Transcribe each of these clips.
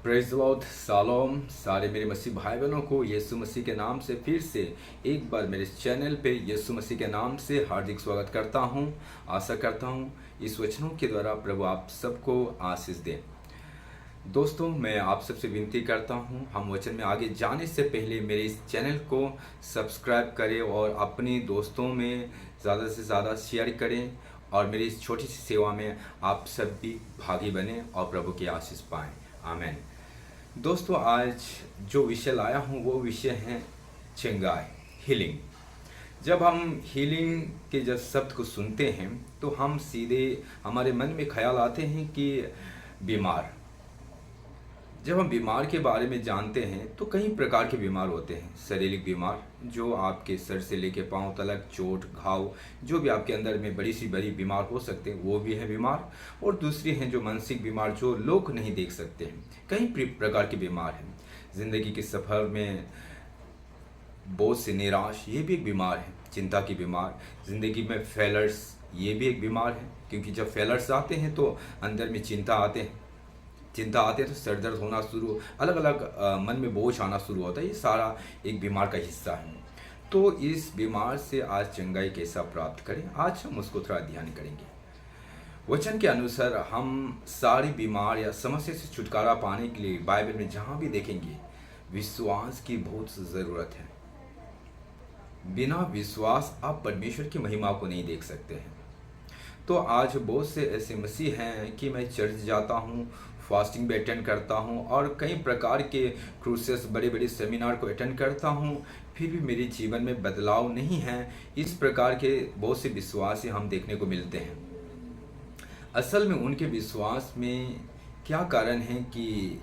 Praise the Lord, shalom सारे मेरे मसीह भाई बहनों को यीशु मसीह के नाम से फिर से एक बार मेरे चैनल पे यीशु मसीह के नाम से हार्दिक स्वागत करता हूं। आशा करता हूं इस वचनों के द्वारा प्रभु आप सबको आशीष दें। दोस्तों, मैं आप सबसे विनती करता हूं, हम वचन में आगे जाने से पहले मेरे इस चैनल को सब्सक्राइब करें और अपने दोस्तों में ज़्यादा से ज़्यादा शेयर करें और मेरी इस छोटी सी सेवा में आप सब भी भागी बने और प्रभु की आशीष पाएं। आमीन। दोस्तों, आज जो विषय लाया हूँ वो विषय है चंगाई, हीलिंग। जब हम हीलिंग के जब शब्द को सुनते हैं तो हम सीधे हमारे मन में ख्याल आते हैं कि बीमार। जब हम बीमार के बारे में जानते हैं तो कई प्रकार के बीमार होते हैं। शारीरिक बीमार जो आपके सर से लेके पांव तक चोट घाव जो भी आपके अंदर में बड़ी सी बड़ी बीमार हो सकते हैं वो भी है बीमार। और दूसरी हैं जो मानसिक बीमार जो लोग नहीं देख सकते हैं। कई प्रकार के बीमार हैं। ज़िंदगी के सफ़र में बोझ से निराश ये भी एक बीमार है। चिंता की बीमार, ज़िंदगी में फेलर्स ये भी एक बीमार है, क्योंकि जब फेलर्स आते हैं तो अंदर में चिंता आते तो सर दर्द होना शुरू, अलग अलग मन में बोझ आना शुरू होता है। ये सारा एक बीमार का हिस्सा है। तो इस बीमार से आज चंगाई कैसा प्राप्त करें, आज हम उसको थोड़ा ध्यान करेंगे। वचन के अनुसार हम सारी बीमार या समस्या से छुटकारा पाने के लिए बाइबल में जहाँ भी देखेंगे विश्वास की बहुत ज़रूरत है। बिना विश्वास आप परमेश्वर की महिमा को नहीं देख सकते हैं। तो आज बहुत से ऐसे मसीह हैं कि मैं चर्च जाता हूँ, फास्टिंग भी अटेंड करता हूँ और कई प्रकार के क्रूसेस बड़े बड़े सेमिनार को अटेंड करता हूँ, फिर भी मेरे जीवन में बदलाव नहीं है। इस प्रकार के बहुत से विश्वासी हम देखने को मिलते हैं। असल में उनके विश्वास में क्या कारण है कि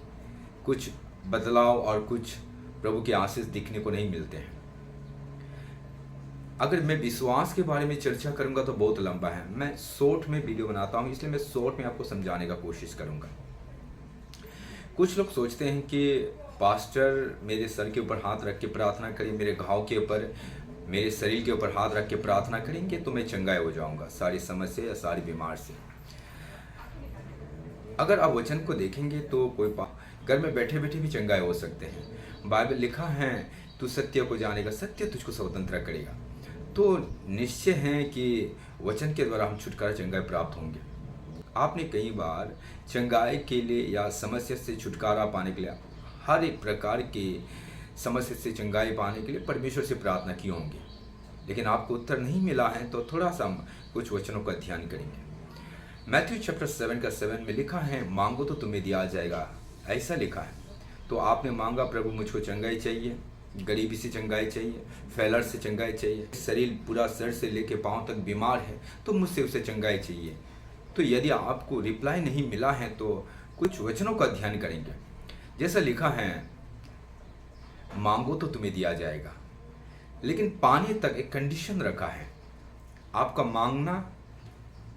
कुछ बदलाव और कुछ प्रभु के आशीष दिखने को नहीं मिलते हैं। अगर मैं विश्वास के बारे में चर्चा करूंगा तो बहुत लंबा है। मैं शॉर्ट में वीडियो बनाता हूं, इसलिए मैं शॉर्ट में आपको समझाने का कोशिश करूंगा। कुछ लोग सोचते हैं कि पास्टर मेरे सर के ऊपर हाथ रख के प्रार्थना करें, मेरे घाव के ऊपर, मेरे शरीर के ऊपर हाथ रख के प्रार्थना करेंगे तो मैं चंगाई हो जाऊंगा सारी समस्या या सारी बीमार से। अगर आप वचन को देखेंगे तो कोई घर में बैठे बैठे भी चंगाई हो सकते हैं। बाइबल लिखा है तू सत्य को जानेगा, सत्य तुझको स्वतंत्र करेगा। तो निश्चय है कि वचन के द्वारा हम छुटकारा चंगाई प्राप्त होंगे। आपने कई बार चंगाई के लिए या समस्या से छुटकारा पाने के लिए, हर एक प्रकार की समस्या से चंगाई पाने के लिए परमेश्वर से प्रार्थना की होंगी, लेकिन आपको उत्तर नहीं मिला है। तो थोड़ा सा हम कुछ वचनों का ध्यान करेंगे। मैथ्यू चैप्टर 7 में लिखा है मांगो तो तुम्हें दिया जाएगा, ऐसा लिखा है। तो आपने मांगा प्रभु मुझको चंगाई चाहिए, गरीबी से चंगाई चाहिए, फेलर से चंगाई चाहिए, शरीर पूरा सर से लेके पांव तक बीमार है तो मुझसे उसे चंगाई चाहिए। तो यदि आपको रिप्लाई नहीं मिला है तो कुछ वचनों का ध्यान करेंगे। जैसा लिखा है मांगो तो तुम्हें दिया जाएगा, लेकिन पाने तक एक कंडीशन रखा है। आपका मांगना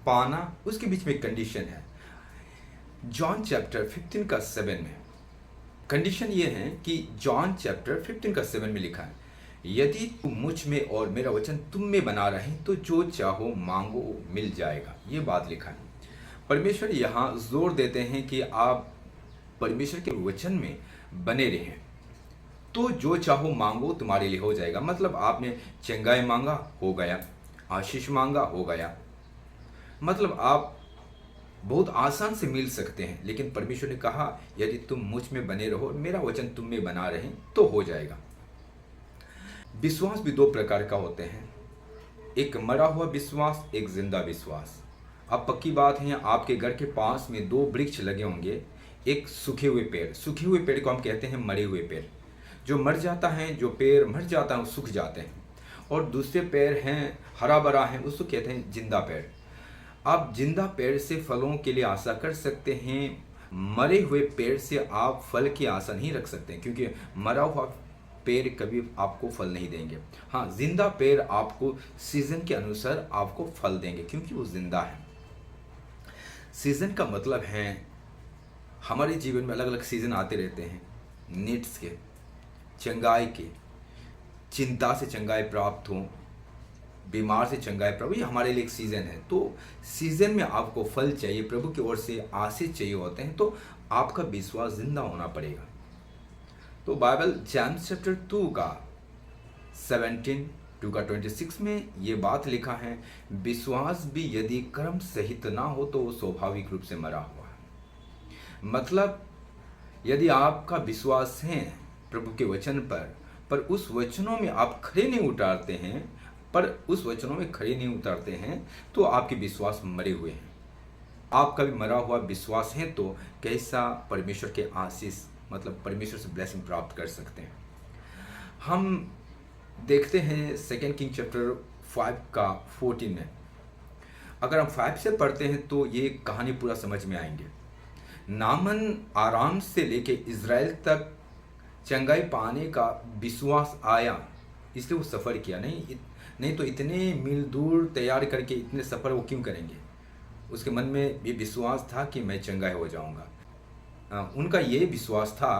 पाना उसके बीच में एक कंडीशन है। जॉन चैप्टर 15:7 में कंडीशन ये है कि जॉन चैप्टर 15:7 में लिखा है यदि तुम मुझ में और मेरा वचन तुम में बना रहे तो जो चाहो मांगो मिल जाएगा। ये बात लिखा है। परमेश्वर यहाँ जोर देते हैं कि आप परमेश्वर के वचन में बने रहें तो जो चाहो मांगो तुम्हारे लिए हो जाएगा। मतलब आपने चंगाई मांगा हो गया, आशीष मांगा हो गया। मतलब आप बहुत आसान से मिल सकते हैं। लेकिन परमेश्वर ने कहा यदि तुम मुझ में बने रहो, मेरा वचन तुम में बना रहे तो हो जाएगा। विश्वास भी दो प्रकार का होते हैं, एक मरा हुआ विश्वास, एक जिंदा विश्वास। अब पक्की बात है आपके घर के पास में दो वृक्ष लगे होंगे, एक सूखे हुए पेड़ को हम कहते हैं मरे हुए पेड़। जो मर जाता है, जो पेड़ मर जाता है वो सूख जाते हैं, और दूसरे पेड़ हैं हरा भरा है, उसको कहते हैं जिंदा पेड़। आप जिंदा पेड़ से फलों के लिए आशा कर सकते हैं, मरे हुए पेड़ से आप फल की आशा नहीं रख सकते, क्योंकि मरा हुआ पेड़ कभी आपको फल नहीं देंगे। हाँ, जिंदा पेड़ आपको सीजन के अनुसार आपको फल देंगे, क्योंकि वो जिंदा है। सीजन का मतलब है हमारे जीवन में अलग अलग सीजन आते रहते हैं, नीड्स के, चंगाई के, चिंता से चंगाई प्राप्त हो, बीमार से चंगा है प्रभु, ये हमारे लिए एक सीज़न है। तो सीज़न में आपको फल चाहिए, प्रभु की ओर से आशीष चाहिए होते हैं, तो आपका विश्वास जिंदा होना पड़ेगा। तो बाइबल जेम्स चैप्टर 2 का 17 का 26 में ये बात लिखा है, विश्वास भी यदि कर्म सहित ना हो तो वो स्वाभाविक रूप से मरा हुआ है। मतलब यदि आपका विश्वास है प्रभु के वचन पर उस वचनों में आप खड़े नहीं उतारते हैं, तो आपके विश्वास मरे हुए हैं। आपका भी मरा हुआ विश्वास है तो कैसा परमेश्वर के आशीष, मतलब परमेश्वर से ब्लेसिंग प्राप्त कर सकते हैं। हम देखते हैं 2 किंग चैप्टर 5 का 14 में। अगर हम 5 से पढ़ते हैं तो ये कहानी पूरा समझ में आएंगे। नामन आराम से लेके इज़राइल तक चंगाई पाने का विश्वास आया, इसलिए वो सफ़र किया। नहीं तो इतने मील दूर तैयार करके इतने सफ़र वो क्यों करेंगे। उसके मन में ये विश्वास था कि मैं चंगाई हो जाऊंगा। उनका ये विश्वास था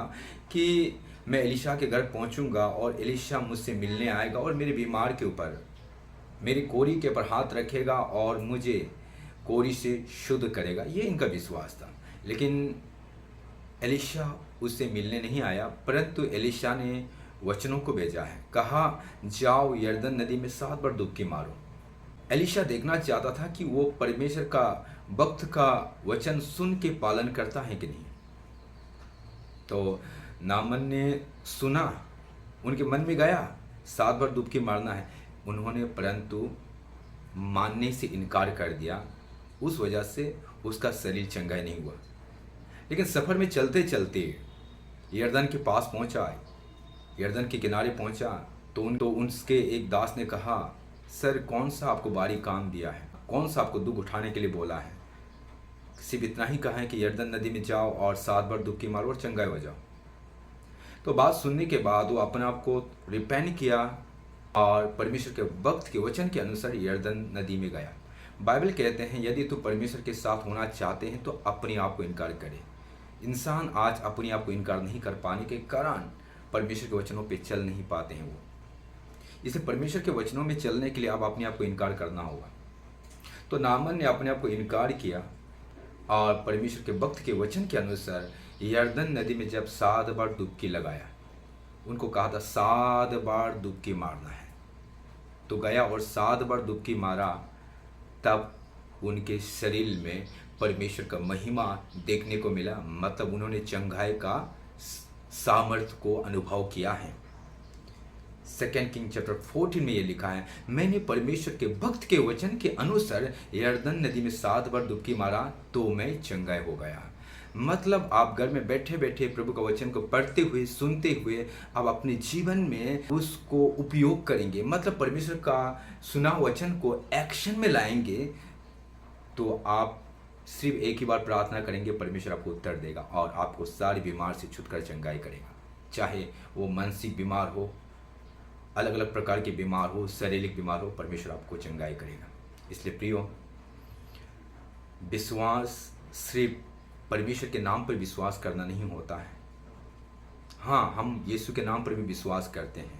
कि मैं एलिशा के घर पहुंचूंगा और एलिशा मुझसे मिलने आएगा और मेरे बीमार के ऊपर, मेरी कोरी के ऊपर हाथ रखेगा और मुझे कोरी से शुद्ध करेगा। ये इनका विश्वास था। लेकिन एलिशा उससे मिलने नहीं आया, परंतु एलिशा ने वचनों को भेजा है। कहा, जाओ यरदन नदी में 7 बार डुबकी मारो। एलिशा देखना चाहता था कि वो परमेश्वर का भक्त का वचन सुन के पालन करता है कि नहीं। तो नामन ने सुना, उनके मन में गया 7 बार डुबकी मारना है। उन्होंने परंतु मानने से इनकार कर दिया। उस वजह से उसका शरीर चंगा नहीं हुआ। लेकिन सफ़र में चलते चलते यरदन के पास पहुंचा, यरदन के किनारे पहुंचा तो उनके एक दास ने कहा, सर कौन सा आपको भारी काम दिया है, कौन सा आपको दुख उठाने के लिए बोला है। सिर्फ इतना ही कहा है कि यरदन नदी में जाओ और 7 बार डुबकी मारो और चंगाई हो जाओ। तो बात सुनने के बाद वो अपने आप को रिपेंट किया और परमेश्वर के भक्त के वचन के अनुसार यरदन नदी में गया। बाइबल कहते हैं, यदि तू परमेश्वर के साथ होना चाहते हैं तो अपने आप को इनकार करे। इंसान आज अपने आप को इनकार नहीं कर पाने के कारण परमेश्वर के वचनों पे चल नहीं पाते हैं। वो इसलिए परमेश्वर के वचनों में चलने के लिए अब अपने आप को इनकार करना होगा। तो नामन ने अपने आप को इनकार किया और परमेश्वर के भक्त के वचन के अनुसार यरदन नदी में जब 7 बार डुबकी लगाया, उनको कहा था 7 बार डुबकी मारना है, तो गया और 7 बार डुबकी मारा। तब उनके शरीर में परमेश्वर का महिमा देखने को मिला। मतलब उन्होंने चंगाई का सामर्थ्य को अनुभव किया है। 2 किंग चैप्टर 14 में ये लिखा है, मैंने परमेश्वर के भक्त के वचन के अनुसार यरदन नदी में 7 बार डुबकी मारा तो मैं चंगाई हो गया। मतलब आप घर में बैठे बैठे प्रभु का वचन को पढ़ते हुए, सुनते हुए आप अपने जीवन में उसको उपयोग करेंगे। मतलब परमेश्वर का सुना वचन को एक्शन में लाएंगे तो आप सिर्फ एक ही बार प्रार्थना करेंगे, परमेश्वर आपको उत्तर देगा और आपको सारी बीमार से छुटकर चंगाई करेगा। चाहे वो मानसिक बीमार हो, अलग अलग प्रकार के बीमार हो, शारीरिक बीमार हो, परमेश्वर आपको चंगाई करेगा। इसलिए प्रियो, विश्वास सिर्फ परमेश्वर के नाम पर विश्वास करना नहीं होता है। हाँ, हम यीशु के नाम पर भी विश्वास करते हैं,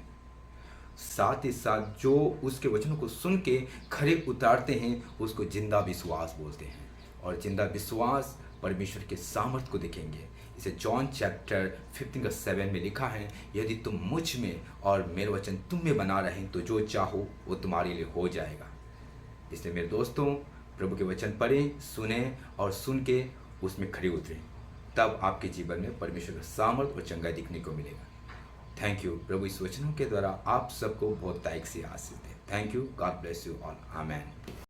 साथ ही साथ जो उसके वचनों को सुन के खरे उतारते हैं उसको जिंदा विश्वास बोलते हैं। और जिंदा विश्वास परमेश्वर के सामर्थ्य को देखेंगे। इसे जॉन चैप्टर 15 का 7 में लिखा है, यदि तुम मुझ में और मेरे वचन तुम में बना रहें तो जो चाहो वो तुम्हारे लिए हो जाएगा। इसलिए मेरे दोस्तों, प्रभु के वचन पढ़ें, सुने और सुन के उसमें खड़े उतरें, तब आपके जीवन में परमेश्वर का सामर्थ्य और चंगाई दिखने को मिलेगा। Thank you. प्रभु इस वचनों के द्वारा आप सबको बहुत तारीख से आशीष दे। Thank you. God bless you all. Amen.